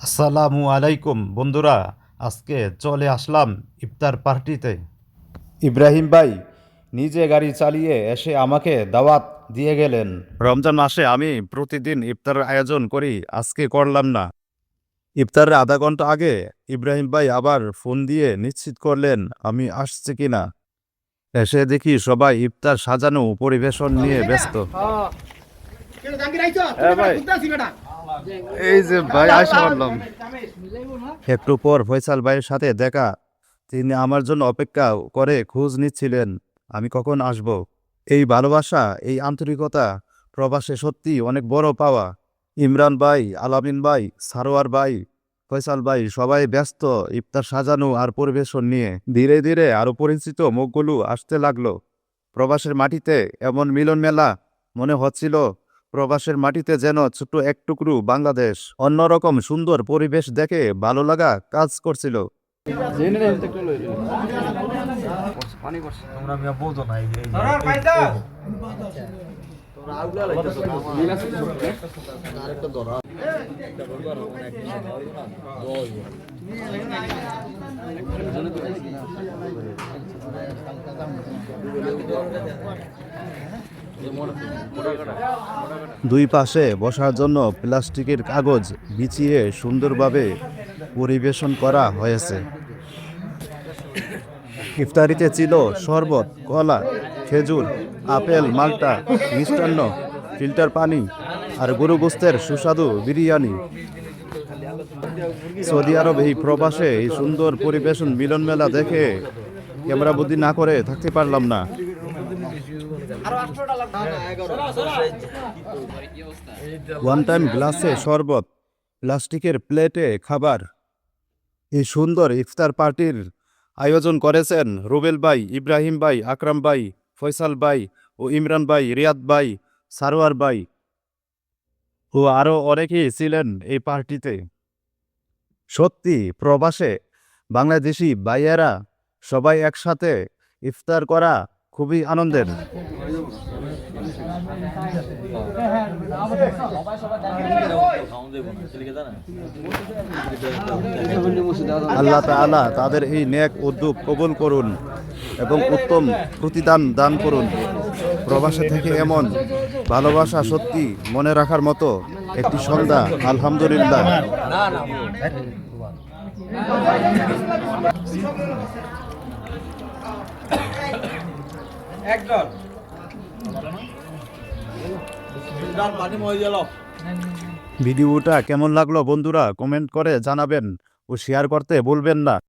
আসসালামু আলাইকুম বন্ধুরা, আজকে চলে আসলাম ইফতার পার্টিতে। ইব্রাহিম ভাই নিজে গাড়ি চালিয়ে এসে আমাকে দাওয়াত দিয়ে গেলেন। রমজান মাসে আমি প্রতিদিন ইফতারের আয়োজন করি, আজকে করলাম না। ইফতারের আধা ঘন্টা আগে ইব্রাহিম ভাই আবার ফোন দিয়ে নিশ্চিত করলেন আমি আসছি কিনা। এসে দেখি সবাই ইফতার সাজানো পরিবেশন নিয়ে ব্যস্ত। এই যে ভাই আসা বললাম, একটু পর ফয়সাল ভাইয়ের সাথে দেখা। তিনি আমার জন্য অপেক্ষা করে খোঁজ নিচ্ছিলেন আমি কখন আসব। এই ভালোবাসা, এই আন্তরিকতা প্রবাসে সত্যি অনেক বড় পাওয়া। ইমরান ভাই, আলামিন ভাই, সারোয়ার ভাই, ফয়সাল ভাই সবাই ব্যস্ত ইফতার সাজানো আর পরিবেশন নিয়ে। ধীরে ধীরে আরো পরিচিত মুখগুলো আসতে লাগলো। প্রবাসের মাটিতে এমন মিলন মেলা, মনে হচ্ছিল প্রবাসের মাটিতে যেন ছোট্ট এক টুকরো বাংলাদেশ। অন্যরকম সুন্দর পরিবেশ দেখে ভালো লাগা কাজ করছিল। দুই পাশে বসার জন্য প্লাস্টিকের কাগজ বিছিয়ে সুন্দরভাবে পরিবেশন করা হয়েছে। ইফতারিতে ছিল শরবত, কলা, খেজুর, আপেল, মাল্টা, মিষ্টান্ন, ফিল্টার পানি আর গরু গোস্তের সুস্বাদু বিরিয়ানি। সৌদি আরব এই প্রবাসে এই সুন্দর পরিবেশন মিলন মেলা দেখে ক্যামেরাবন্দি না করে থাকতে পারলাম না। ওয়ান টাইম গ্লাসে শরবত, প্লাস্টিকের প্লেটে খাবার। এই সুন্দর ইফতার পার্টির আয়োজন করেছেন রুবেল ভাই, ইব্রাহিম ভাই, আকরাম ভাই, ফয়সাল ভাই ও ইমরান ভাই, রিয়াদ ভাই, সারোয়ার ভাই ও আরও অনেকেই ছিলেন এই পার্টিতে। সত্যি প্রবাসে বাংলাদেশি ভাইয়েরা সবাই একসাথে ইফতার করা খুবই আনন্দের। আল্লাহ তাআলা তাদের এই নেক উদ্যোগ কবুল করুন এবং উত্তম প্রতিদান দান করুন। প্রবাসে থেকে এমন ভালোবাসা সত্যি মনে রাখার মতো একটি সন্ধ্যা। আলহামদুলিল্লাহ। ভিডিওটা কেমন লাগলো বন্ধুরা কমেন্ট করে জানাবেন ও শেয়ার করতে ভুলবেন না।